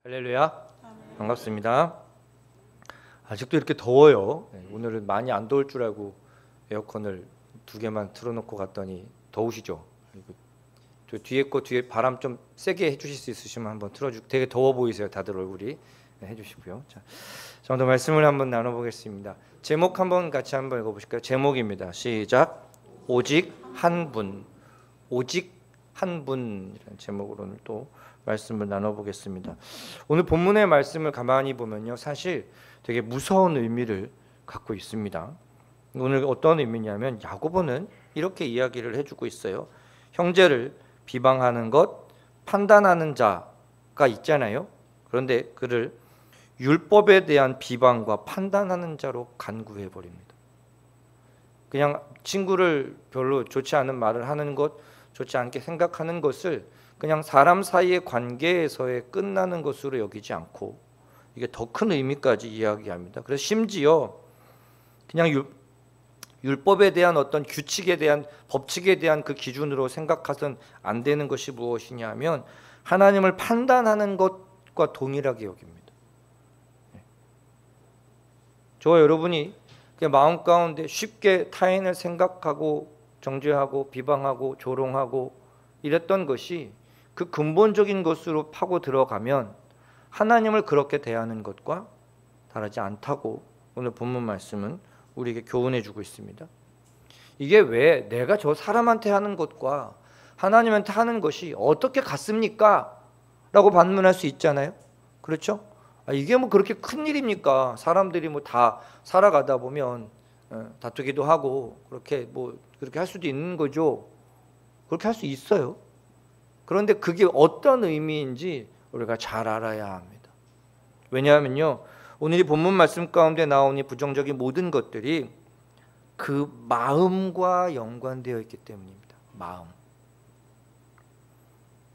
할렐루야. 반갑습니다. 아직도 이렇게 더워요. 오늘은 많이 안 더울 줄 알고 에어컨을 2개만 틀어놓고 갔더니 더우시죠? 저 뒤에 거 뒤에 바람 좀 세게 해주실 수 있으시면 한번 되게 더워 보이세요, 다들 얼굴이. 해주시고요. 자, 오늘 말씀을 한번 나눠보겠습니다. 제목 한번 같이 한번 읽어보실까요? 제목입니다. 시작. 오직 한 분. 오직 한 분이라는 제목으로 오늘 또 말씀을 나눠보겠습니다. 오늘 본문의 말씀을 가만히 보면요, 사실 되게 무서운 의미를 갖고 있습니다. 오늘 어떤 의미냐면 야고보는 이렇게 이야기를 해주고 있어요. 형제를 비방하는 것, 판단하는 자가 있잖아요. 그런데 그를 율법에 대한 비방과 판단하는 자로 간구해 버립니다. 그냥 친구를 별로 좋지 않은 말을 하는 것, 좋지 않게 생각하는 것을 그냥 사람 사이의 관계에서의 끝나는 것으로 여기지 않고 이게 더 큰 의미까지 이야기합니다. 그래서 심지어 그냥 율법에 대한 어떤 규칙에 대한 법칙에 대한 그 기준으로 생각해서는 안 되는 것이 무엇이냐면 하나님을 판단하는 것과 동일하게 여깁니다. 저와 여러분이 마음 가운데 쉽게 타인을 생각하고 정죄하고 비방하고 조롱하고 이랬던 것이 그 근본적인 것으로 파고 들어가면 하나님을 그렇게 대하는 것과 다르지 않다고 오늘 본문 말씀은 우리에게 교훈해 주고 있습니다. 이게 왜 내가 저 사람한테 하는 것과 하나님한테 하는 것이 어떻게 같습니까? 라고 반문할 수 있잖아요. 그렇죠? 이게 뭐 그렇게 큰 일입니까? 사람들이 뭐 다 살아가다 보면 다투기도 하고 그렇게 할 수도 있는 거죠. 그렇게 할 수 있어요. 그런데 그게 어떤 의미인지 우리가 잘 알아야 합니다. 왜냐하면요, 오늘 이 본문 말씀 가운데 나온 이 부정적인 모든 것들이 그 마음과 연관되어 있기 때문입니다. 마음.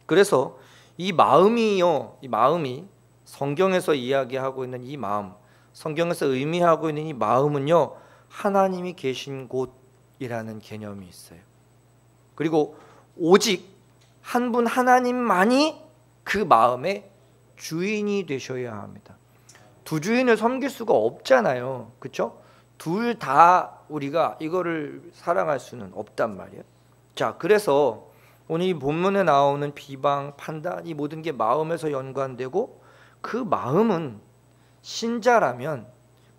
그래서 이 마음이 성경에서 이야기하고 있는 이 마음, 성경에서 의미하고 있는 이 마음은요, 하나님이 계신 곳이라는 개념이 있어요. 그리고 오직 한 분 하나님만이 그 마음의 주인이 되셔야 합니다. 두 주인을 섬길 수가 없잖아요. 그렇죠? 둘 다 우리가 이거를 사랑할 수는 없단 말이에요. 자, 그래서 오늘 이 본문에 나오는 비방, 판단, 이 모든 게 마음에서 연관되고 그 마음은 신자라면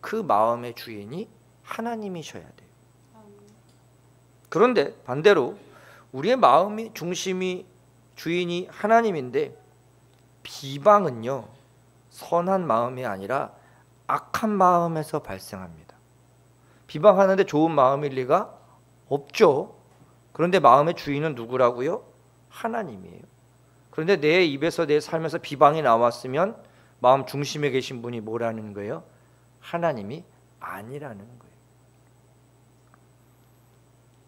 그 마음의 주인이 하나님이셔야 돼요. 그런데 반대로 우리의 마음이 중심이 주인이 하나님인데 비방은요, 선한 마음이 아니라 악한 마음에서 발생합니다. 비방하는데 좋은 마음일 리가 없죠. 그런데 마음의 주인은 누구라고요? 하나님이에요. 그런데 내 입에서 내 삶에서 비방이 나왔으면 마음 중심에 계신 분이 뭐라는 거예요? 하나님이 아니라는 거예요.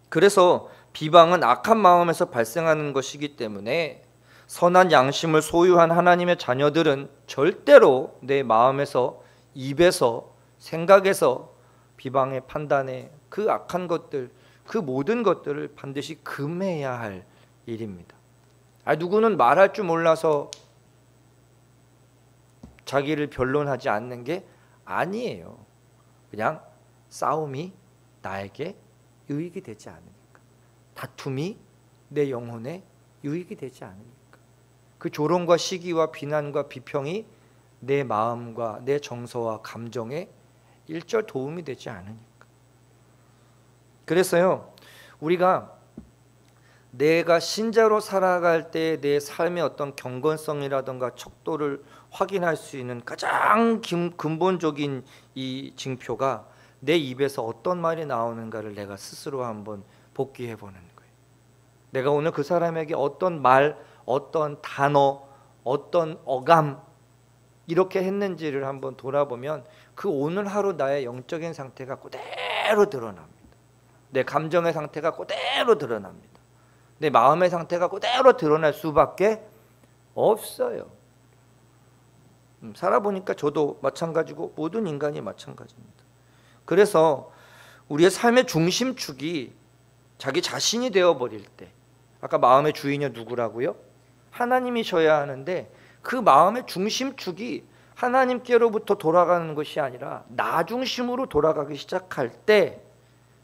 그래서 비방은 악한 마음에서 발생하는 것이기 때문에 선한 양심을 소유한 하나님의 자녀들은 절대로 내 마음에서, 입에서, 생각에서 비방의 판단에 그 악한 것들, 그 모든 것들을 반드시 금해야 할 일입니다. 누구는 말할 줄 몰라서 자기를 변론하지 않는 게 아니에요. 그냥 싸움이 나에게 유익이 되지 않으니까, 다툼이 내 영혼에 유익이 되지 않으니까, 그 조롱과 시기와 비난과 비평이 내 마음과 내 정서와 감정에 일절 도움이 되지 않으니까. 그래서요, 우리가 내가 신자로 살아갈 때 내 삶의 어떤 경건성이라든가 척도를 확인할 수 있는 가장 근본적인 이 징표가 내 입에서 어떤 말이 나오는가를 내가 스스로 한번 복기해 보는 거예요. 내가 오늘 그 사람에게 어떤 말, 어떤 단어, 어떤 어감 이렇게 했는지를 한번 돌아보면 그 오늘 하루 나의 영적인 상태가 그대로 드러납니다. 내 감정의 상태가 그대로 드러납니다. 내 마음의 상태가 그대로 드러날 수밖에 없어요. 살아보니까 저도 마찬가지고 모든 인간이 마찬가지입니다. 그래서 우리의 삶의 중심축이 자기 자신이 되어버릴 때, 아까 마음의 주인이 누구라고요? 하나님이셔야 하는데 그 마음의 중심축이 하나님께로부터 돌아가는 것이 아니라 나 중심으로 돌아가기 시작할 때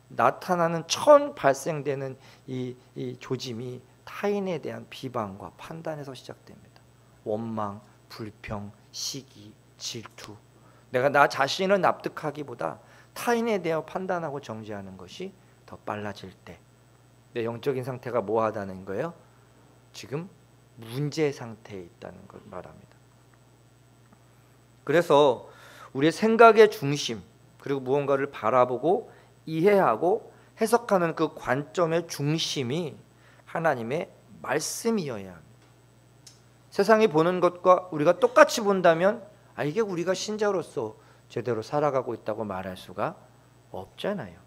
나타나는 처음 발생되는 이 조짐이 타인에 대한 비방과 판단에서 시작됩니다. 원망, 불평, 시기, 질투. 내가 나 자신을 납득하기보다 타인에 대해 판단하고 정죄하는 것이 더 빨라질 때 내 영적인 상태가 뭐하다는 거예요? 지금 문제 상태에 있다는 걸 말합니다. 그래서 우리의 생각의 중심, 그리고 무언가를 바라보고 이해하고 해석하는 그 관점의 중심이 하나님의 말씀이어야 합니다. 세상이 보는 것과 우리가 똑같이 본다면 이게 우리가 신자로서 제대로 살아가고 있다고 말할 수가 없잖아요.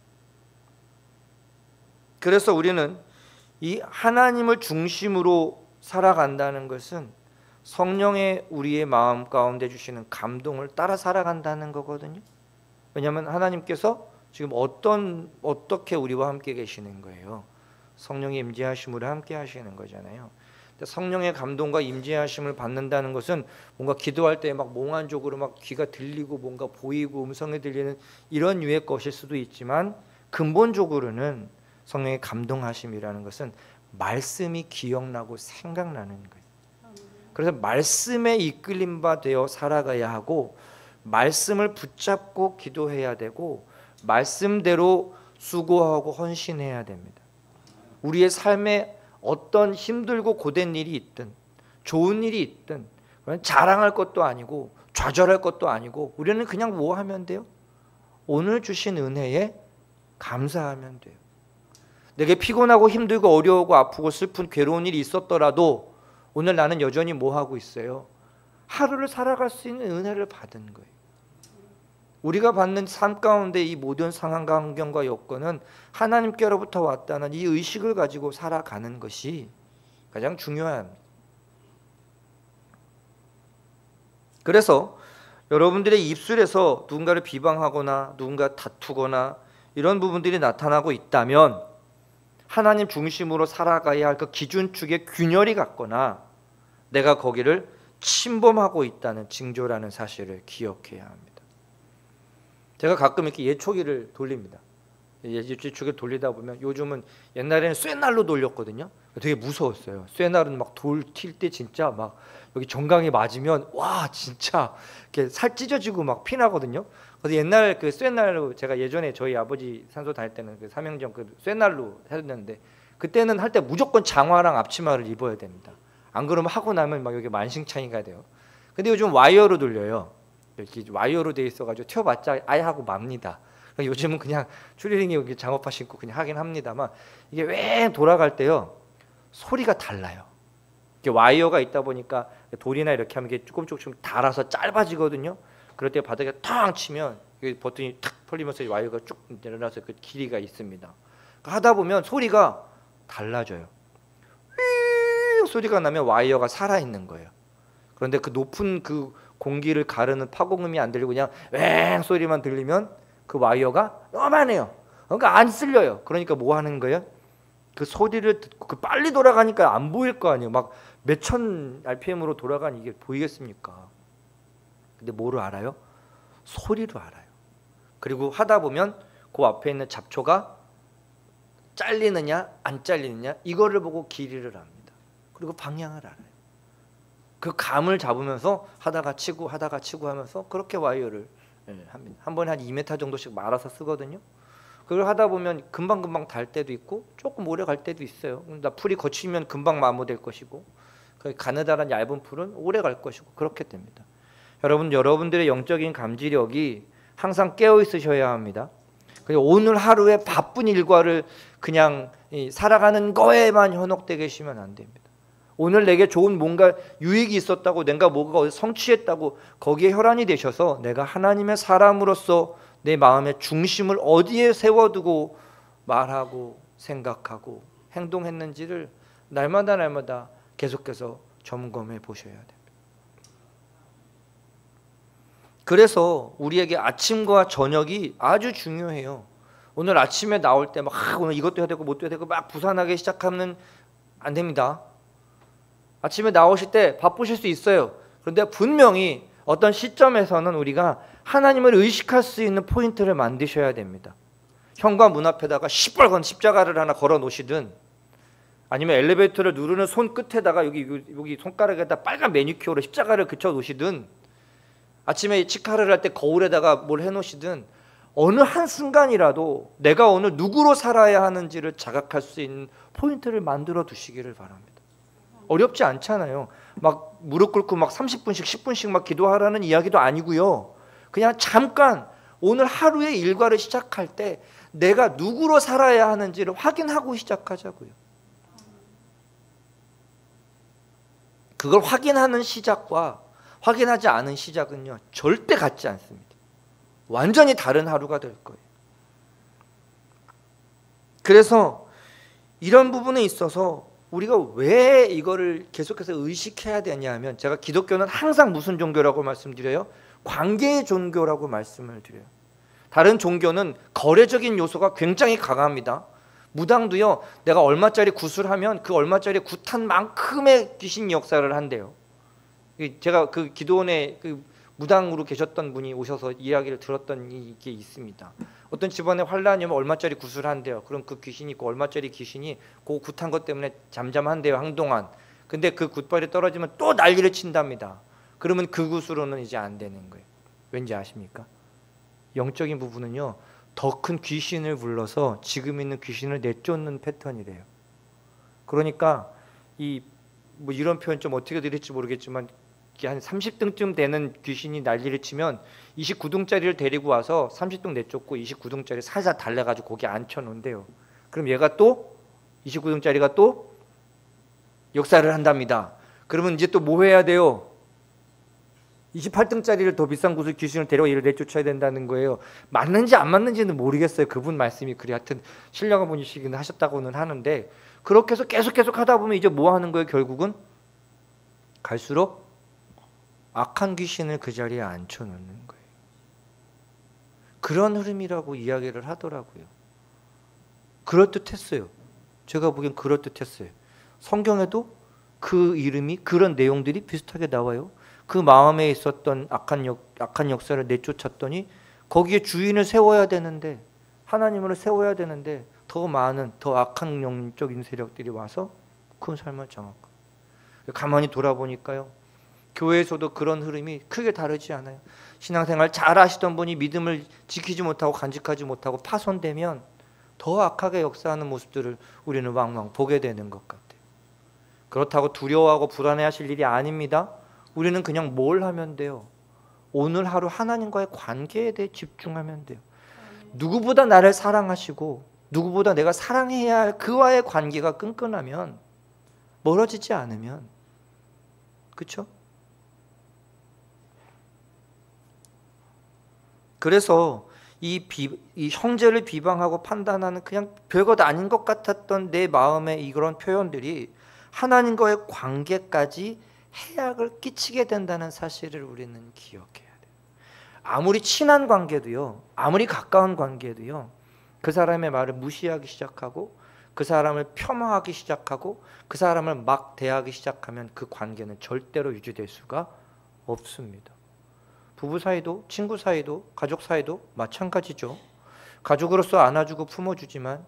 그래서 우리는 이 하나님을 중심으로 살아간다는 것은 성령의 우리의 마음 가운데 주시는 감동을 따라 살아간다는 거거든요. 왜냐하면 하나님께서 지금 어떻게 우리와 함께 계시는 거예요? 성령의 임재하심으로 함께 하시는 거잖아요. 성령의 감동과 임재하심을 받는다는 것은 뭔가 기도할 때 막 몽환적으로 막 귀가 들리고 뭔가 보이고 음성이 들리는 이런 유의 것일 수도 있지만 근본적으로는 성령의 감동하심이라는 것은 말씀이 기억나고 생각나는 거예요. 그래서 말씀에 이끌림 바 되어 살아가야 하고 말씀을 붙잡고 기도해야 되고 말씀대로 수고하고 헌신해야 됩니다. 우리의 삶에 어떤 힘들고 고된 일이 있든 좋은 일이 있든 자랑할 것도 아니고 좌절할 것도 아니고 우리는 그냥 뭐 하면 돼요? 오늘 주신 은혜에 감사하면 돼요. 내게 피곤하고 힘들고 어려우고 아프고 슬픈 괴로운 일이 있었더라도 오늘 나는 여전히 뭐 하고 있어요? 하루를 살아갈 수 있는 은혜를 받은 거예요. 우리가 받는 삶 가운데 이 모든 상황과 환경과 여건은 하나님께로부터 왔다는 이 의식을 가지고 살아가는 것이 가장 중요합니다. 그래서 여러분들의 입술에서 누군가를 비방하거나 누군가 다투거나 이런 부분들이 나타나고 있다면 하나님 중심으로 살아가야 할 그 기준축에 균열이 갔거나 내가 거기를 침범하고 있다는 징조라는 사실을 기억해야 합니다. 제가 가끔 이렇게 예초기를 돌립니다. 예초기를 돌리다 보면 요즘은 옛날에는 쇠날로 돌렸거든요. 되게 무서웠어요. 쇠날은 막 돌 튈 때 진짜 막 여기 정강이 맞으면 와 진짜 이렇게 살 찢어지고 막 피나거든요. 그래서 옛날 그 쇠날로 제가 예전에 저희 아버지 산소 다닐 때는 그 삼형정 그 쇠날로 했는데 그때는 할 때 무조건 장화랑 앞치마를 입어야 됩니다. 안 그러면 하고 나면 막 여기 만신창이가 돼요. 근데 요즘 와이어로 돌려요. 이렇게 와이어로 돼 있어가지고 튀어봤자 아예 하고 맙니다. 요즘은 그냥 추리링이 여기 장어파 신고 그냥 하긴 합니다만 이게 왜 돌아갈 때요 소리가 달라요. 이게 와이어가 있다 보니까 돌이나 이렇게 하면 이게 조금 달아서 짧아지거든요. 그럴 때 바닥에 탕 치면 버튼이 탁 풀리면서 와이어가 쭉 내려놔서 그 길이가 있습니다. 하다 보면 소리가 달라져요. 휘 소리가 나면 와이어가 살아 있는 거예요. 그런데 그 높은 그 공기를 가르는 파공음이 안 들리고 그냥 왱 소리만 들리면 그 와이어가 요만해요. 그러니까 안 쓸려요. 그러니까 뭐 하는 거예요? 그 소리를 듣고 그 빨리 돌아가니까 안 보일 거 아니에요. 막 몇천 RPM으로 돌아가니 이게 보이겠습니까? 근데 뭐를 알아요? 소리로 알아요. 그리고 하다 보면 그 앞에 있는 잡초가 잘리느냐 안 잘리느냐 이거를 보고 길이를 압니다. 그리고 방향을 알아요. 그 감을 잡으면서 하다가 치고 하면서 그렇게 와이어를 합니다. 한 번에 한 2m 정도씩 말아서 쓰거든요. 그걸 하다 보면 금방 달 때도 있고 조금 오래 갈 때도 있어요. 풀이 거치면 금방 마모될 것이고 가느다란 얇은 풀은 오래 갈 것이고 그렇게 됩니다. 여러분들의 영적인 감지력이 항상 깨어 있으셔야 합니다. 오늘 하루의 바쁜 일과를 그냥 살아가는 거에만 현혹되어 계시면 안 됩니다. 오늘 내게 좋은 뭔가 유익이 있었다고 내가 뭐가 성취했다고 거기에 혈안이 되셔서 내가 하나님의 사람으로서 내 마음의 중심을 어디에 세워두고 말하고 생각하고 행동했는지를 날마다 계속해서 점검해 보셔야 됩니다. 그래서 우리에게 아침과 저녁이 아주 중요해요. 오늘 아침에 나올 때 막 오늘 이것도 해야 되고 뭣도 해야 되고 막 부산하게 시작하면 안 됩니다. 아침에 나오실 때 바쁘실 수 있어요. 그런데 분명히 어떤 시점에서는 우리가 하나님을 의식할 수 있는 포인트를 만드셔야 됩니다. 현관문 앞에다가 시뻘건 십자가를 하나 걸어 놓으시든, 아니면 엘리베이터를 누르는 손 끝에다가 여기 손가락에다 빨간 매니큐어로 십자가를 그쳐 놓으시든, 아침에 치카를 할 때 거울에다가 뭘 해 놓으시든, 어느 한 순간이라도 내가 오늘 누구로 살아야 하는지를 자각할 수 있는 포인트를 만들어 두시기를 바랍니다. 어렵지 않잖아요. 막 무릎 꿇고 막 30분씩 10분씩 막 기도하라는 이야기도 아니고요. 그냥 잠깐 오늘 하루의 일과를 시작할 때 내가 누구로 살아야 하는지를 확인하고 시작하자고요. 그걸 확인하는 시작과 확인하지 않은 시작은요, 절대 같지 않습니다. 완전히 다른 하루가 될 거예요. 그래서 이런 부분에 있어서 우리가 왜 이거를 계속해서 의식해야 되냐면, 제가 기독교는 항상 무슨 종교라고 말씀드려요? 관계의 종교라고 말씀을 드려요. 다른 종교는 거래적인 요소가 굉장히 강합니다. 무당도요, 내가 얼마짜리 굿을 하면 그 얼마짜리 굿한 만큼의 귀신 역사를 한대요. 제가 그 기도원에 그 무당으로 계셨던 분이 오셔서 이야기를 들었던 게 있습니다. 어떤 집안에 환란이 오면 얼마짜리 굿을 한대요. 그럼 그 귀신이 있고, 얼마짜리 귀신이 그 굿한 것 때문에 잠잠한대요, 한동안. 근데 그 굿발이 떨어지면 또 난리를 친답니다. 그러면 그 굿으로는 이제 안 되는 거예요. 왠지 아십니까? 영적인 부분은요, 더 큰 귀신을 불러서 지금 있는 귀신을 내쫓는 패턴이래요. 그러니까 뭐 이런 표현 좀 어떻게 드릴지 모르겠지만, 한 30등쯤 되는 귀신이 난리를 치면 29등짜리를 데리고 와서 30등 내쫓고 29등짜리 살살 달래가지고 거기 앉혀놓은대요. 그럼 얘가 또 29등짜리가 또 역사를 한답니다. 그러면 이제 또 뭐 해야 돼요? 28등짜리를 더 비싼 곳을 귀신을 데려와 얘를 내쫓아야 된다는 거예요. 맞는지 안 맞는지는 모르겠어요. 그분 말씀이 그래. 하여튼 신령한 분이시긴 하셨다고는 하는데, 그렇게 해서 계속 하다 보면 이제 뭐 하는 거예요? 결국은 갈수록 악한 귀신을 그 자리에 앉혀놓는 거예요. 그런 흐름이라고 이야기를 하더라고요. 그럴듯했어요. 제가 보기엔 그럴듯했어요. 성경에도 그 이름이, 그런 내용들이 비슷하게 나와요. 그 마음에 있었던 악한 역사를 내쫓았더니 거기에 주인을 세워야 되는데, 하나님으로 세워야 되는데, 더 많은 더 악한 영적인 세력들이 와서 그 삶을 장악하고. 가만히 돌아보니까요, 교회에서도 그런 흐름이 크게 다르지 않아요. 신앙생활 잘 하시던 분이 믿음을 지키지 못하고 간직하지 못하고 파손되면 더 악하게 역사하는 모습들을 우리는 왕왕 보게 되는 것 같아요. 그렇다고 두려워하고 불안해하실 일이 아닙니다. 우리는 그냥 뭘 하면 돼요? 오늘 하루 하나님과의 관계에 대해 집중하면 돼요. 누구보다 나를 사랑하시고 누구보다 내가 사랑해야 할 그와의 관계가 끈끈하면, 멀어지지 않으면, 그렇죠? 그래서 이 형제를 비방하고 판단하는 그냥 별것 아닌 것 같았던 내 마음의 이런 표현들이 하나님과의 관계까지 해악을 끼치게 된다는 사실을 우리는 기억해야 돼요. 아무리 친한 관계도요, 아무리 가까운 관계도요, 그 사람의 말을 무시하기 시작하고 그 사람을 폄하하기 시작하고 그 사람을 막 대하기 시작하면 그 관계는 절대로 유지될 수가 없습니다. 부부 사이도, 친구 사이도, 가족 사이도 마찬가지죠. 가족으로서 안아주고 품어주지만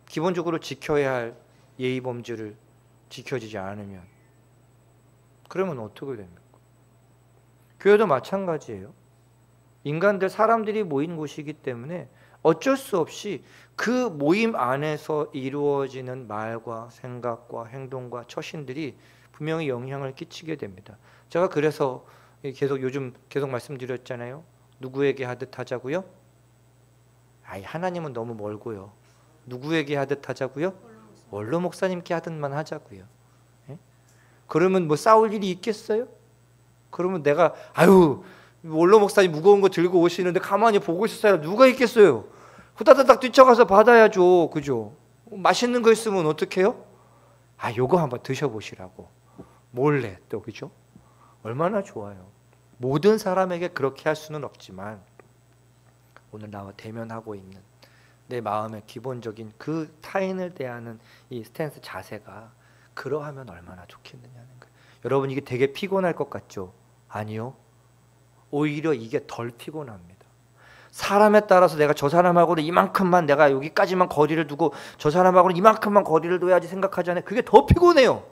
기본적으로 지켜야 할 예의 범죄를 지켜지지 않으면, 그러면 어떻게 됩니까? 교회도 마찬가지예요. 인간들, 사람들이 모인 곳이기 때문에 어쩔 수 없이 그 모임 안에서 이루어지는 말과 생각과 행동과 처신들이 분명히 영향을 끼치게 됩니다. 제가 그래서 요즘 계속 말씀드렸잖아요. 누구에게 하듯 하자고요? 하나님은 너무 멀고요. 누구에게 하듯 하자고요? 원로 목사님께 하듯만 하자고요. 예? 그러면 뭐 싸울 일이 있겠어요? 그러면 내가 원로 목사님 무거운 거 들고 오시는데 가만히 보고 있을 사람 누가 있겠어요? 후다다닥 뛰쳐가서 받아야죠. 그죠? 맛있는 거 있으면 어떡해요? 요거 한번 드셔보시라고 몰래 또, 그죠? 얼마나 좋아요. 모든 사람에게 그렇게 할 수는 없지만 오늘 나와 대면하고 있는 내 마음의 기본적인 그 타인을 대하는 이 스탠스, 자세가 그러하면 얼마나 좋겠느냐는 거예요. 여러분, 이게 되게 피곤할 것 같죠? 아니요. 오히려 이게 덜 피곤합니다. 사람에 따라서 내가 저 사람하고는 이만큼만, 내가 여기까지만 거리를 두고 저 사람하고는 이만큼만 거리를 둬야지 생각하잖아요. 그게 더 피곤해요.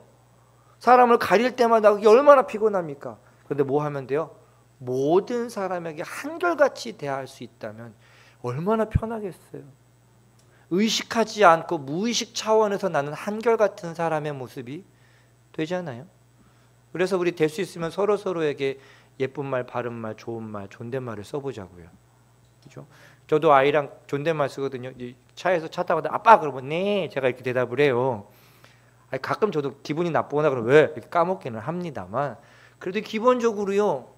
사람을 가릴 때마다 그게 얼마나 피곤합니까? 그런데 뭐 하면 돼요? 모든 사람에게 한결같이 대할 수 있다면 얼마나 편하겠어요. 의식하지 않고 무의식 차원에서 나는 한결같은 사람의 모습이 되잖아요. 그래서 우리 될 수 있으면 서로에게 예쁜 말, 바른 말, 좋은 말, 존댓말을 써보자고요. 그죠? 저도 아이랑 존댓말 쓰거든요. 차에서 차 타고 아빠 그러면 네, 제가 이렇게 대답을 해요. 가끔 저도 기분이 나쁘거나 그러면 왜 이렇게 까먹기는 합니다만, 그래도 기본적으로요,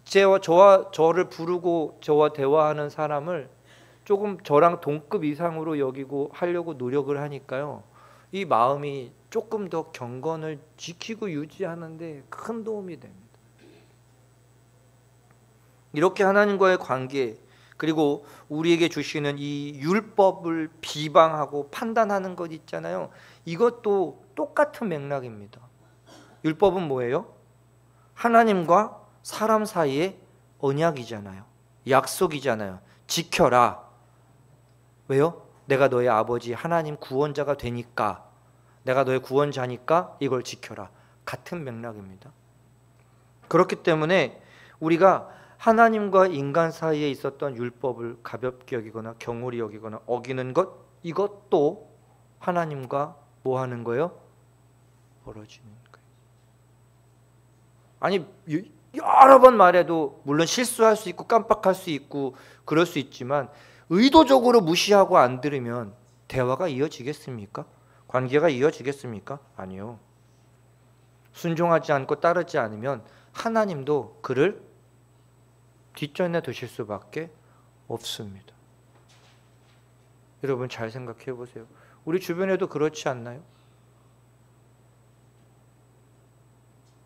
저를 부르고 저와 대화하는 사람을 조금 저랑 동급 이상으로 여기고 하려고 노력을 하니까요, 이 마음이 조금 더 경건을 지키고 유지하는데 큰 도움이 됩니다. 이렇게 하나님과의 관계, 그리고 우리에게 주시는 이 율법을 비방하고 판단하는 것 있잖아요. 이것도 똑같은 맥락입니다. 율법은 뭐예요? 하나님과 사람 사이의 언약이잖아요. 약속이잖아요. 지켜라. 왜요? 내가 너의 아버지 하나님 구원자가 되니까, 내가 너의 구원자니까 이걸 지켜라. 같은 맥락입니다. 그렇기 때문에 우리가 하나님과 인간 사이에 있었던 율법을 가볍게 여기거나 경홀히 여기거나 어기는 것, 이것도 하나님과 뭐 하는 거예요? 벌어지는 거예요. 아니, 여러 번 말해도 물론 실수할 수 있고 깜빡할 수 있고 그럴 수 있지만, 의도적으로 무시하고 안 들으면 대화가 이어지겠습니까? 관계가 이어지겠습니까? 아니요. 순종하지 않고 따르지 않으면 하나님도 그를 뒷전에 두실 수밖에 없습니다. 여러분 잘 생각해 보세요. 우리 주변에도 그렇지 않나요?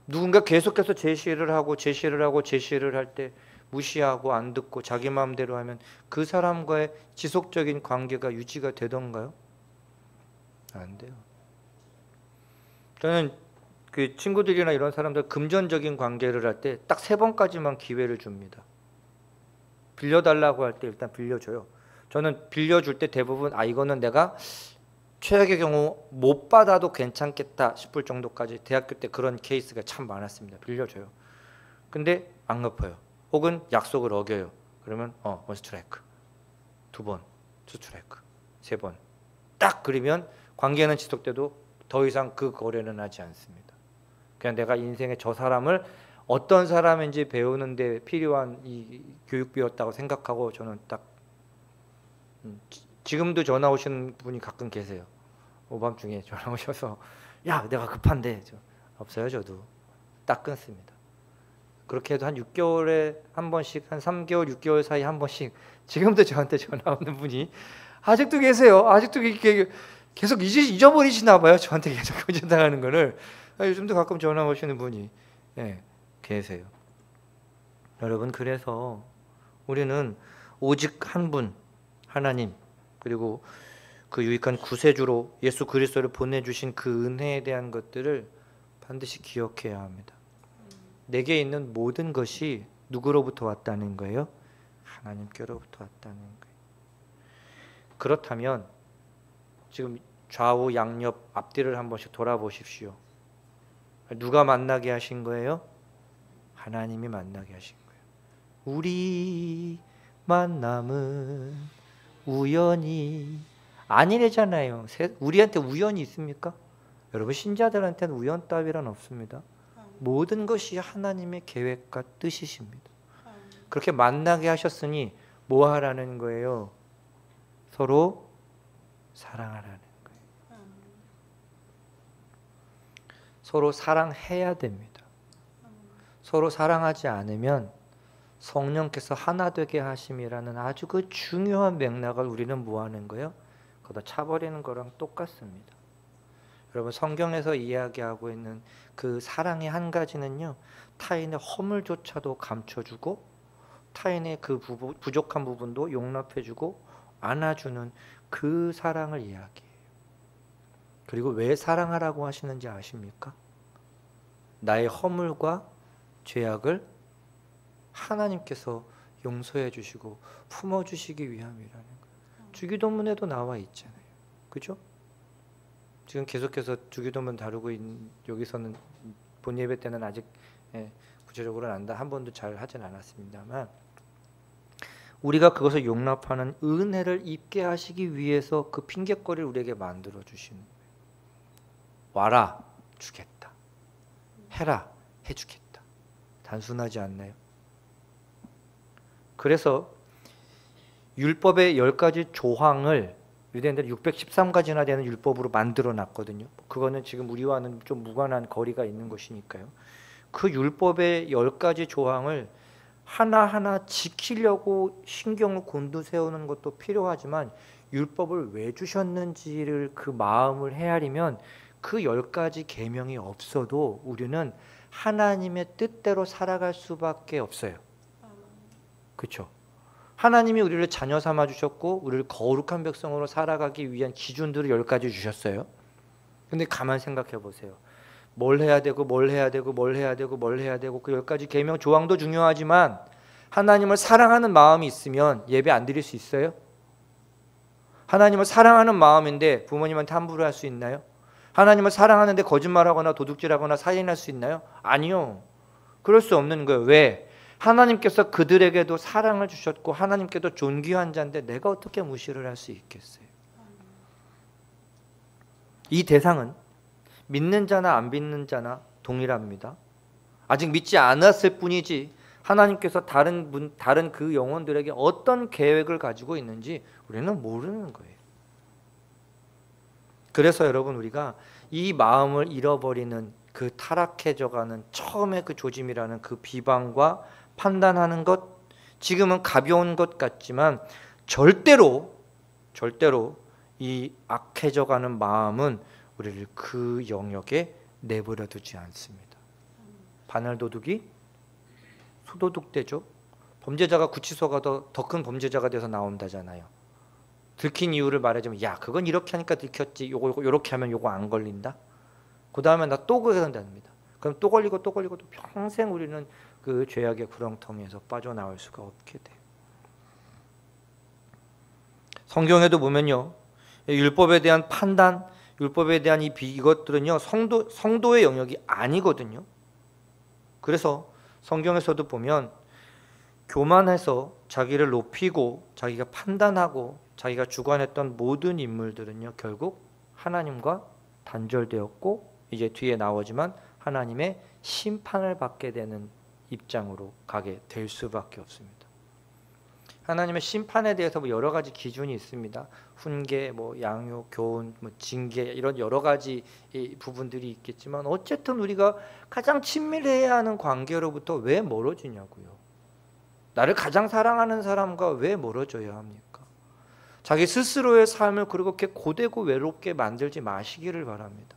누군가 계속해서 제시를 하고 할 때 무시하고 안 듣고 자기 마음대로 하면 그 사람과의 지속적인 관계가 유지가 되던가요? 안 돼요. 저는 그 친구들이나 이런 사람들 금전적인 관계를 할 때 딱 3번까지만 기회를 줍니다. 빌려달라고 할 때 일단 빌려줘요. 저는 빌려줄 때 대부분 이거는 내가 최악의 경우 못 받아도 괜찮겠다 싶을 정도까지 대학교 때 그런 케이스가 참 많았습니다. 빌려줘요. 근데 안 갚아요. 혹은 약속을 어겨요. 그러면 원 스트라이크, 2번 스트라이크, 3번 딱. 그러면 관계는 지속돼도 더 이상 그 거래는 하지 않습니다. 그냥 내가 인생에 저 사람을 어떤 사람인지 배우는데 필요한 이 교육비였다고 생각하고 저는 딱 지금도 전화 오시는 분이 가끔 계세요. 오밤중에 전화 오셔서 야 내가 급한데 없어요. 저도 딱 끊습니다. 그렇게 해도 한 6개월에 한 번씩, 한 3개월, 6개월 사이 한 번씩 지금도 저한테 전화 오는 분이 아직도 계세요. 아직도 이렇게 계속 잊어버리시나 봐요. 저한테 계속 전화하는 거를. 요즘도 가끔 전화 오시는 분이 계세요. 여러분, 그래서 우리는 오직 한 분 하나님, 그리고 그 유익한 구세주로 예수 그리스도를 보내주신 그 은혜에 대한 것들을 반드시 기억해야 합니다. 내게 있는 모든 것이 누구로부터 왔다는 거예요? 하나님께로부터 왔다는 거예요. 그렇다면 지금 좌우 양옆 앞뒤를 한 번씩 돌아보십시오. 누가 만나게 하신 거예요? 하나님이 만나게 하신 거예요. 우리 만남은 우연이 아니래잖아요. 우리한테 우연이 있습니까? 여러분, 신자들한테는 우연 따위란 없습니다. 모든 것이 하나님의 계획과 뜻이십니다. 그렇게 만나게 하셨으니 뭐 하라는 거예요? 서로 사랑하라는 거예요. 서로 사랑해야 됩니다. 서로 사랑하지 않으면 성령께서 하나 되게 하심이라는 아주 그 중요한 맥락을 우리는 뭐 하는 거예요? 거기다 차버리는 거랑 똑같습니다. 여러분, 성경에서 이야기하고 있는 그 사랑의 한 가지는요, 타인의 허물조차도 감춰주고 타인의 그 부족한 부분도 용납해주고 안아주는 그 사랑을 이야기해요. 그리고 왜 사랑하라고 하시는지 아십니까? 나의 허물과 죄악을 하나님께서 용서해 주시고 품어 주시기 위함이라는 거예요. 주기도문에도 나와 있잖아요. 그죠? 지금 계속해서 주기도문 다루고 있는 여기서는 본 예배 때는 아직 구체적으로는 한 번도 잘 하진 않았습니다만 우리가 그것을 용납하는 은혜를 입게 하시기 위해서 그 핑곗거리를 우리에게 만들어 주시는 거예요. 와라 주겠다. 해라 해주겠다. 단순하지 않나요? 그래서 율법의 10가지 조항을 유대인들은 613가지나 되는 율법으로 만들어 놨거든요. 그거는 지금 우리와는 좀 무관한 거리가 있는 것이니까요. 그 율법의 10가지 조항을 하나하나 지키려고 신경을 곤두세우는 것도 필요하지만 율법을 왜 주셨는지를 그 마음을 헤아리면 그 10가지 계명이 없어도 우리는 하나님의 뜻대로 살아갈 수밖에 없어요. 그렇죠? 하나님이 우리를 자녀 삼아 주셨고 우리를 거룩한 백성으로 살아가기 위한 기준들을 10가지 주셨어요. 근데 가만 생각해 보세요. 뭘 해야 되고 뭘 해야 되고 뭘 해야 되고 뭘 해야 되고 그 10가지 계명 조항도 중요하지만 하나님을 사랑하는 마음이 있으면 예배 안 드릴 수 있어요? 하나님을 사랑하는 마음인데 부모님한테 함부로 할 수 있나요? 하나님을 사랑하는데 거짓말하거나 도둑질하거나 살인할 수 있나요? 아니요. 그럴 수 없는 거예요. 왜? 하나님께서 그들에게도 사랑을 주셨고 하나님께도 존귀한 자인데 내가 어떻게 무시를 할 수 있겠어요? 이 대상은 믿는 자나 안 믿는 자나 동일합니다. 아직 믿지 않았을 뿐이지 하나님께서 다른 그 영혼들에게 어떤 계획을 가지고 있는지 우리는 모르는 거예요. 그래서 여러분 우리가 이 마음을 잃어버리는 그 타락해져가는 처음에 그 조짐이라는 그 비방과 판단하는 것 지금은 가벼운 것 같지만 절대로 이 악해져가는 마음은 우리를 그 영역에 내버려 두지 않습니다. 반알도둑이 소도둑되죠. 범죄자가 구치소 가도 더 큰 범죄자가 돼서 나온다잖아요. 들킨 이유를 말하자면 야 그건 이렇게 하니까 들켰지 요거 요렇게 하면 요거 안 걸린다. 그 다음에 나 또 그렇게 한답니다. 그럼 또 걸리고 또 평생 우리는 그 죄악의 구렁텅이에서 빠져나올 수가 없게 돼요. 성경에도 보면요. 율법에 대한 판단, 율법에 대한 이것들은요. 성도의 영역이 아니거든요. 그래서 성경에서도 보면 교만해서 자기를 높이고 자기가 판단하고 자기가 주관했던 모든 인물들은요. 결국 하나님과 단절되었고 이제 뒤에 나오지만 하나님의 심판을 받게 되는 입장으로 가게 될 수밖에 없습니다. 하나님의 심판에 대해서 여러 가지 기준이 있습니다. 훈계, 양육, 교훈, 징계 이런 여러 가지 부분들이 있겠지만 어쨌든 우리가 가장 친밀해야 하는 관계로부터 왜 멀어지냐고요. 나를 가장 사랑하는 사람과 왜 멀어져야 합니까? 자기 스스로의 삶을 그렇게 고되고 외롭게 만들지 마시기를 바랍니다.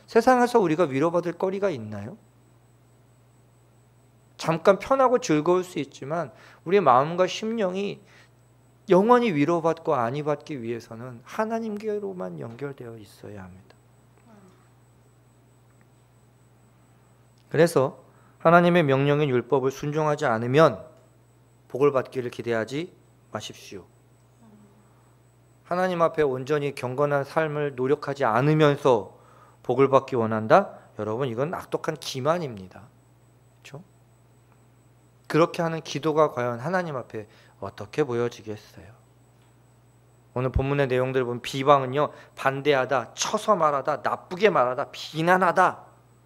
세상에서 우리가 위로받을 거리가 있나요? 잠깐 편하고 즐거울 수 있지만 우리의 마음과 심령이 영원히 위로받고 안위 받기 위해서는 하나님께로만 연결되어 있어야 합니다. 그래서 하나님의 명령인 율법을 순종하지 않으면 복을 받기를 기대하지 마십시오. 하나님 앞에 온전히 경건한 삶을 노력하지 않으면서 복을 받기 원한다? 여러분 이건 악독한 기만입니다. 그렇죠? 그렇게 하는 기도가 과연 하나님 앞에 어떻게 보여지겠어요? 오늘 본문의 내용들을 보면 비방은요 반대하다, 쳐서 말하다, 나쁘게 말하다, 비난하다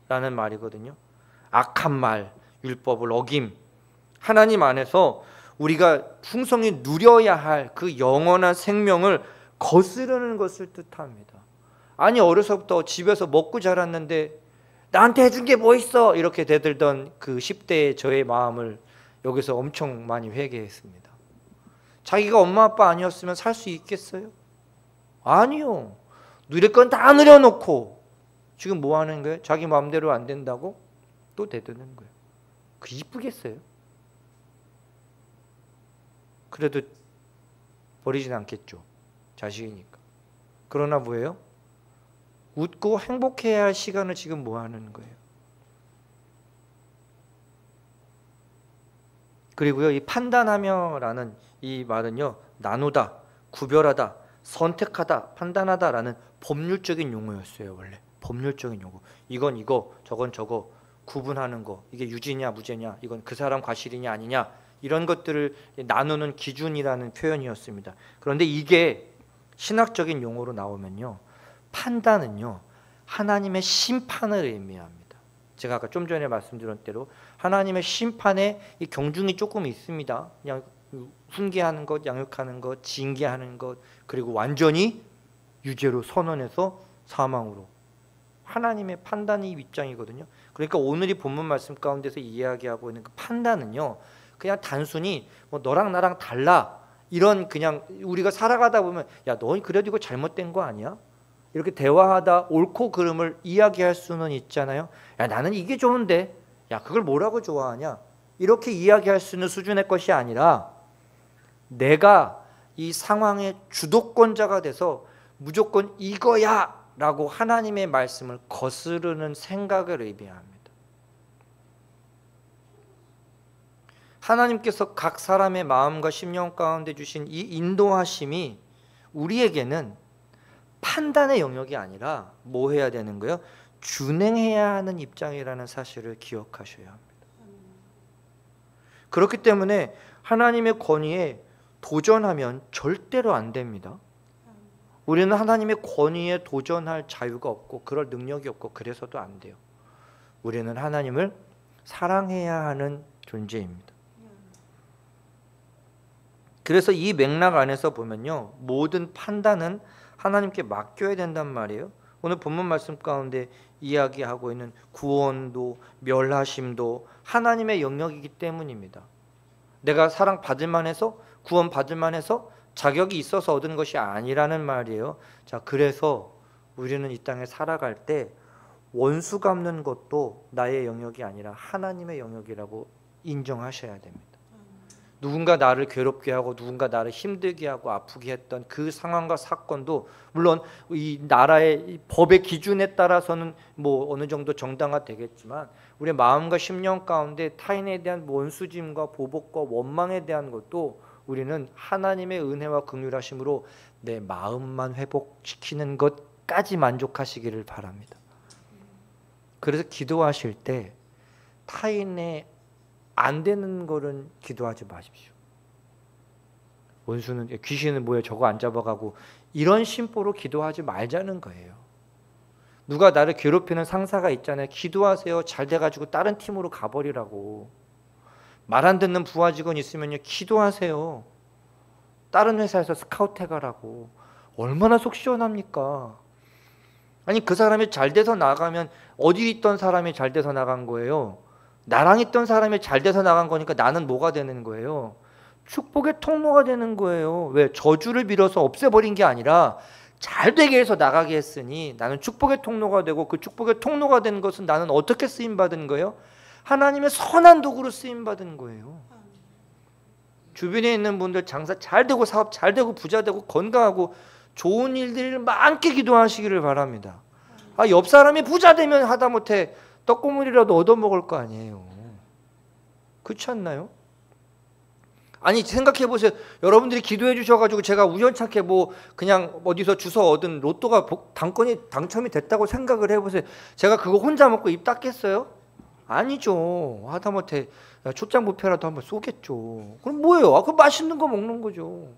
라는 말이거든요. 악한 말, 율법을 어김, 하나님 안에서 우리가 풍성히 누려야 할 그 영원한 생명을 거스르는 것을 뜻합니다. 아니 어려서부터 집에서 먹고 자랐는데 나한테 해준 게 뭐 있어 이렇게 대들던 그 10대의 저의 마음을 여기서 엄청 많이 회개했습니다. 자기가 엄마 아빠 아니었으면 살 수 있겠어요? 아니요. 누릴 건 다 누려놓고 지금 뭐 하는 거예요? 자기 마음대로 안 된다고 또 대드는 거예요. 그 이쁘겠어요? 그래도 버리진 않겠죠. 자식이니까. 그러나 뭐예요? 웃고 행복해야 할 시간을 지금 뭐 하는 거예요? 그리고요, 이 판단하며라는 이 말은요, 나누다, 구별하다, 선택하다, 판단하다라는 법률적인 용어였어요. 원래 법률적인 용어. 이건 이거, 저건 저거 구분하는 거, 이게 유죄냐 무죄냐, 이건 그 사람 과실이냐 아니냐, 이런 것들을 나누는 기준이라는 표현이었습니다. 그런데 이게 신학적인 용어로 나오면요, 판단은요, 하나님의 심판을 의미합니다. 제가 아까 좀 전에 말씀드린 대로 하나님의 심판에 이 경중이 조금 있습니다. 그냥 훈계하는 것, 양육하는 것, 징계하는 것, 그리고 완전히 유죄로 선언해서 사망으로. 하나님의 판단이 입장이거든요. 그러니까 오늘 이 본문 말씀 가운데서 이야기하고 있는 그 판단은요, 그냥 단순히 뭐 너랑 나랑 달라, 이런, 그냥 우리가 살아가다 보면 야, 너 그래도 이거 잘못된 거 아니야? 이렇게 대화하다 옳고 그름을 이야기할 수는 있잖아요. 야, 나는 이게 좋은데, 야, 그걸 뭐라고 좋아하냐? 이렇게 이야기할 수 있는 수준의 것이 아니라 내가 이 상황의 주도권자가 돼서 무조건 이거야 라고 하나님의 말씀을 거스르는 생각을 의미합니다. 하나님께서 각 사람의 마음과 심령 가운데 주신 이 인도하심이 우리에게는 판단의 영역이 아니라 뭐 해야 되는 거예요? 준행해야 하는 입장이라는 사실을 기억하셔야 합니다. 그렇기 때문에 하나님의 권위에 도전하면 절대로 안 됩니다. 우리는 하나님의 권위에 도전할 자유가 없고 그럴 능력이 없고 그래서도 안 돼요. 우리는 하나님을 사랑해야 하는 존재입니다. 그래서 이 맥락 안에서 보면요, 모든 판단은 하나님께 맡겨야 된단 말이에요. 오늘 본문 말씀 가운데 이야기하고 있는 구원도 멸하심도 하나님의 영역이기 때문입니다. 내가 사랑받을 만해서, 구원받을 만해서, 자격이 있어서 얻은 것이 아니라는 말이에요. 자, 그래서 우리는 이 땅에 살아갈 때 원수 갚는 것도 나의 영역이 아니라 하나님의 영역이라고 인정하셔야 됩니다. 누군가 나를 괴롭게 하고 누군가 나를 힘들게 하고 아프게 했던 그 상황과 사건도 물론 이 나라의 법의 기준에 따라서는 뭐 어느 정도 정당화되겠지만 우리의 마음과 심령 가운데 타인에 대한 원수짐과 보복과 원망에 대한 것도 우리는 하나님의 은혜와 긍휼하심으로 내 마음만 회복시키는 것까지 만족하시기를 바랍니다. 그래서 기도하실 때 타인의 안 되는 거는 기도하지 마십시오. 원수는, 귀신은 뭐예요? 저거 안 잡아가고, 이런 심보로 기도하지 말자는 거예요. 누가 나를 괴롭히는 상사가 있잖아요. 기도하세요. 잘 돼가지고 다른 팀으로 가버리라고. 말 안 듣는 부하 직원 있으면요, 기도하세요. 다른 회사에서 스카우트 해가라고. 얼마나 속 시원합니까? 아니, 그 사람이 잘 돼서 나가면 어디 있던 사람이 잘 돼서 나간 거예요? 나랑 있던 사람이 잘 돼서 나간 거니까 나는 뭐가 되는 거예요? 축복의 통로가 되는 거예요. 왜? 저주를 빌어서 없애버린 게 아니라 잘 되게 해서 나가게 했으니 나는 축복의 통로가 되고, 그 축복의 통로가 된 것은 나는 어떻게 쓰임받은 거예요? 하나님의 선한 도구로 쓰임받은 거예요. 주변에 있는 분들 장사 잘 되고 사업 잘 되고 부자 되고 건강하고 좋은 일들을 많게 기도하시기를 바랍니다. 아, 옆 사람이 부자 되면 하다못해 떡고물이라도 얻어먹을 거 아니에요. 그렇지 않나요? 아니, 생각해 보세요. 여러분들이 기도해 주셔가지고 제가 우연찮게 뭐 그냥 어디서 주워 얻은 로또가 당첨이 됐다고 생각을 해보세요. 제가 그거 혼자 먹고 입 닦겠어요? 아니죠. 하다못해 초장 부페라도 한번 쏘겠죠. 그럼 뭐예요? 그 맛있는 거 먹는 거죠.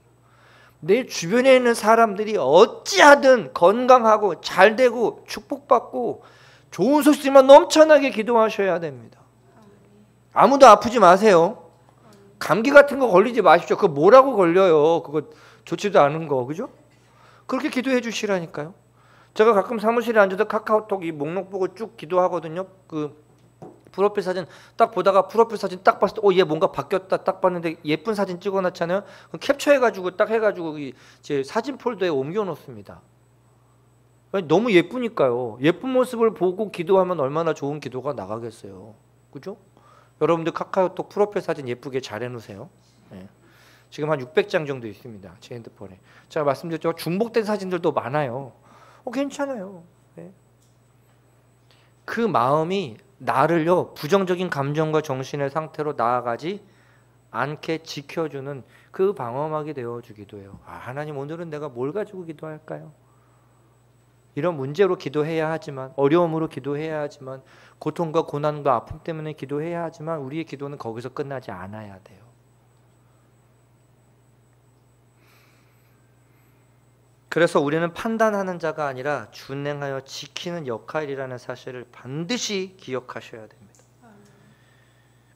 내 주변에 있는 사람들이 어찌하든 건강하고 잘 되고 축복받고 좋은 소식만 넘쳐나게 기도하셔야 됩니다. 아무도 아프지 마세요. 감기 같은 거 걸리지 마십시오. 그거 뭐라고 걸려요? 그거 좋지도 않은 거, 그죠? 그렇게 기도해 주시라니까요. 제가 가끔 사무실에 앉아서 카카오톡 이 목록 보고 쭉 기도하거든요. 그 프로필 사진 딱 보다가 프로필 사진 딱 봤을 때 얘 뭔가 바뀌었다 딱 봤는데 예쁜 사진 찍어놨잖아요. 그럼 캡처해가지고 딱 해가지고 제 사진 폴더에 옮겨놓습니다. 너무 예쁘니까요. 예쁜 모습을 보고 기도하면 얼마나 좋은 기도가 나가겠어요. 그죠? 여러분들 카카오톡 프로필 사진 예쁘게 잘 해놓으세요. 네. 지금 한 600장 정도 있습니다. 제 핸드폰에. 제가 말씀드렸죠. 중복된 사진들도 많아요. 괜찮아요. 네. 그 마음이 나를요 부정적인 감정과 정신의 상태로 나아가지 않게 지켜주는 그 방어막이 되어주기도 해요. 하나님 오늘은 내가 뭘 가지고 기도할까요? 이런 문제로 기도해야 하지만, 어려움으로 기도해야 하지만, 고통과 고난과 아픔 때문에 기도해야 하지만 우리의 기도는 거기서 끝나지 않아야 돼요. 그래서 우리는 판단하는 자가 아니라 준행하여 지키는 역할이라는 사실을 반드시 기억하셔야 됩니다.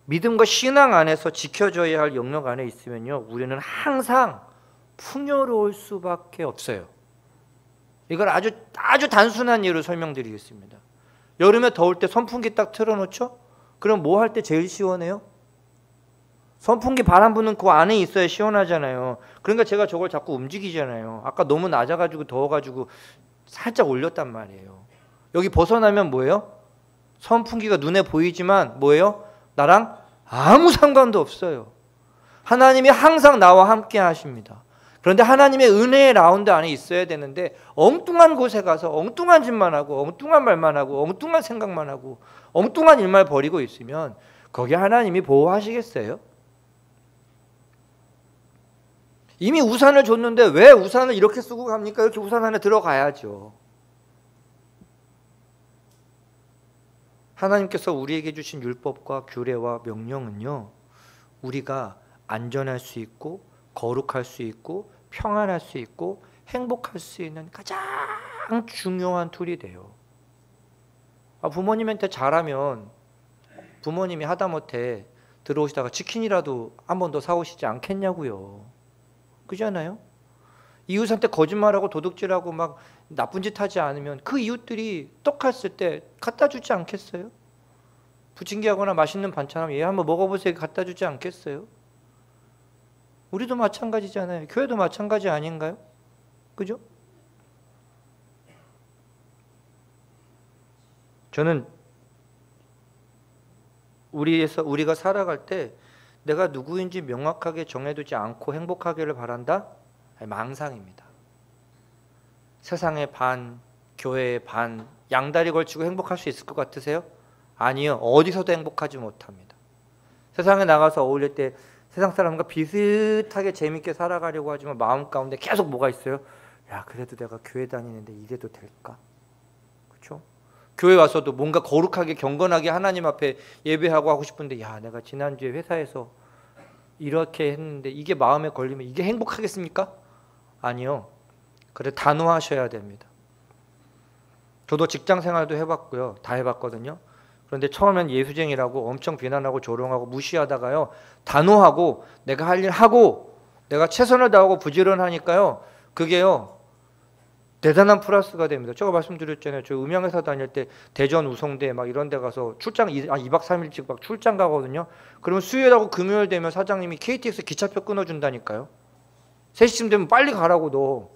믿음과 신앙 안에서 지켜져야 할 영역 안에 있으면요, 우리는 항상 풍요로울 수밖에 없어요. 이걸 아주 단순한 예로 설명드리겠습니다. 여름에 더울 때 선풍기 딱 틀어놓죠? 그럼 뭐 할 때 제일 시원해요? 선풍기 바람 부는 그 안에 있어야 시원하잖아요. 그러니까 제가 저걸 자꾸 움직이잖아요. 아까 너무 낮아가지고 더워가지고 살짝 올렸단 말이에요. 여기 벗어나면 뭐예요? 선풍기가 눈에 보이지만 뭐예요? 나랑 아무 상관도 없어요. 하나님이 항상 나와 함께 하십니다. 그런데 하나님의 은혜의 라운드 안에 있어야 되는데 엉뚱한 곳에 가서 엉뚱한 짓만 하고 엉뚱한 말만 하고 엉뚱한 생각만 하고 엉뚱한 일만 벌이고 있으면 거기에 하나님이 보호하시겠어요? 이미 우산을 줬는데 왜 우산을 이렇게 쓰고 갑니까? 이렇게 우산 안에 들어가야죠. 하나님께서 우리에게 주신 율법과 규례와 명령은요, 우리가 안전할 수 있고 거룩할 수 있고 평안할 수 있고 행복할 수 있는 가장 중요한 툴이 돼요. 부모님한테 잘하면 부모님이 하다못해 들어오시다가 치킨이라도 한 번 더 사오시지 않겠냐고요. 그잖아요? 이웃한테 거짓말하고 도둑질하고 막 나쁜 짓 하지 않으면 그 이웃들이 떡했을 때 갖다 주지 않겠어요? 부침개하거나 맛있는 반찬하면 얘 한번 먹어보세요 갖다 주지 않겠어요? 우리도 마찬가지잖아요. 교회도 마찬가지 아닌가요? 그죠? 저는 우리가 살아갈 때 내가 누구인지 명확하게 정해두지 않고 행복하기를 바란다? 망상입니다. 세상의 반, 교회의 반, 양다리 걸치고 행복할 수 있을 것 같으세요? 아니요. 어디서도 행복하지 못합니다. 세상에 나가서 어울릴 때 세상 사람과 비슷하게 재밌게 살아가려고 하지만 마음 가운데 계속 뭐가 있어요? 야, 그래도 내가 교회 다니는데 이래도 될까? 그렇죠? 교회 와서도 뭔가 거룩하게 경건하게 하나님 앞에 예배하고 하고 싶은데 야, 내가 지난주에 회사에서 이렇게 했는데 이게 마음에 걸리면 이게 행복하겠습니까? 아니요. 그래 단호하셔야 됩니다. 저도 직장 생활도 해봤고요. 다 해봤거든요. 그런데 처음엔 예수쟁이라고 엄청 비난하고 조롱하고 무시하다가요, 단호하고 내가 할 일 하고 내가 최선을 다하고 부지런하니까요, 그게요 대단한 플러스가 됩니다. 제가 말씀드렸잖아요. 저 음향회사 다닐 때 대전 우성대 막 이런 데 가서 출장 2박 3일씩 막 출장 가거든요. 그러면 수요일하고 금요일 되면 사장님이 KTX 기차표 끊어준다니까요. 3시쯤 되면 빨리 가라고, 너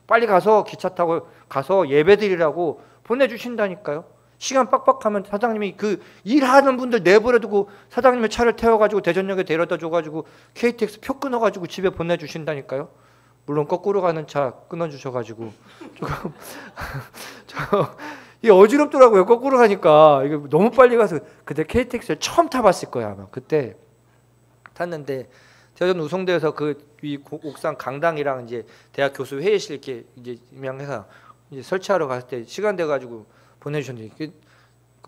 빨리 가서 기차 타고 가서 예배드리라고 보내주신다니까요. 시간 빡빡하면 사장님이 그 일하는 분들 내버려두고 사장님의 차를 태워가지고 대전역에 데려다 줘가지고 KTX 표 끊어가지고 집에 보내주신다니까요. 물론 거꾸로 가는 차 끊어주셔가지고 조금 이게 어지럽더라고요. 거꾸로 가니까 이게 너무 빨리 가서. 그때 KTX를 처음 타봤을 거야 아마. 그때 탔는데 대전 우성대에서 그 위 옥상 강당이랑 이제 대학 교수 회의실 이렇게 이제 임양해서 이제 설치하러 갔을 때 시간 돼가지고 보내주셨는데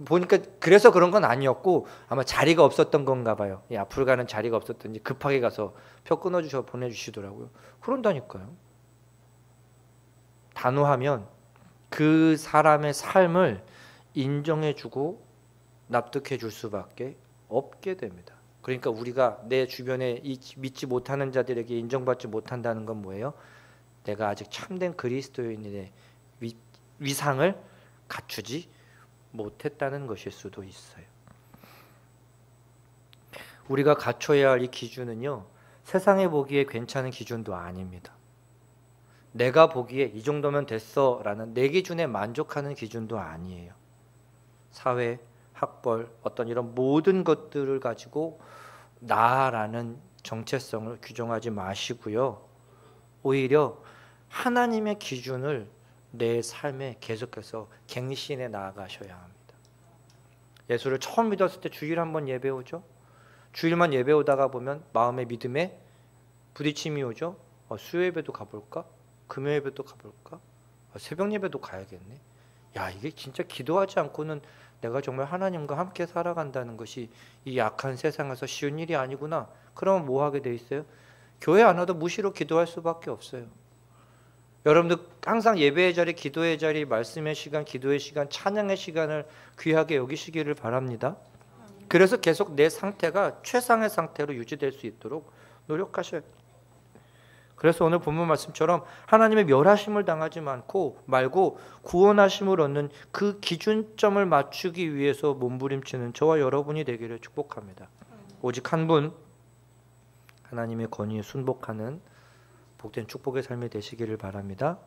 보니까 그래서 그런 건 아니었고 아마 자리가 없었던 건가 봐요. 앞으로 가는 자리가 없었던지 급하게 가서 표 끊어주셔 보내주시더라고요. 그런다니까요. 단호하면 그 사람의 삶을 인정해주고 납득해줄 수밖에 없게 됩니다. 그러니까 우리가 내 주변에 이 믿지 못하는 자들에게 인정받지 못한다는 건 뭐예요? 내가 아직 참된 그리스도인의 위상을 갖추지 못했다는 것일 수도 있어요. 우리가 갖춰야 할 이 기준은요, 세상에 보기에 괜찮은 기준도 아닙니다. 내가 보기에 이 정도면 됐어 라는 내 기준에 만족하는 기준도 아니에요. 사회, 학벌, 어떤 이런 모든 것들을 가지고 나라는 정체성을 규정하지 마시고요, 오히려 하나님의 기준을 내 삶에 계속해서 갱신해 나아가셔야 합니다. 예수를 처음 믿었을 때 주일 한번 예배 오죠. 주일만 예배 오다가 보면 마음의 믿음에 부딪힘이 오죠. 수요 예배도 가볼까? 금요 예배도 가볼까? 새벽 예배도 가야겠네. 야, 이게 진짜 기도하지 않고는 내가 정말 하나님과 함께 살아간다는 것이 이 약한 세상에서 쉬운 일이 아니구나. 그러면 뭐 하게 돼 있어요? 교회 안 와도 무시로 기도할 수밖에 없어요. 여러분들 항상 예배의 자리, 기도의 자리, 말씀의 시간, 기도의 시간, 찬양의 시간을 귀하게 여기시기를 바랍니다. 그래서 계속 내 상태가 최상의 상태로 유지될 수 있도록 노력하셔야 돼요. 그래서 오늘 본문 말씀처럼 하나님의 멸하심을 당하지 말고 구원하심을 얻는 그 기준점을 맞추기 위해서 몸부림치는 저와 여러분이 되기를 축복합니다. 오직 한 분, 하나님의 권위에 순복하는 복된 축복의 삶이 되시기를 바랍니다.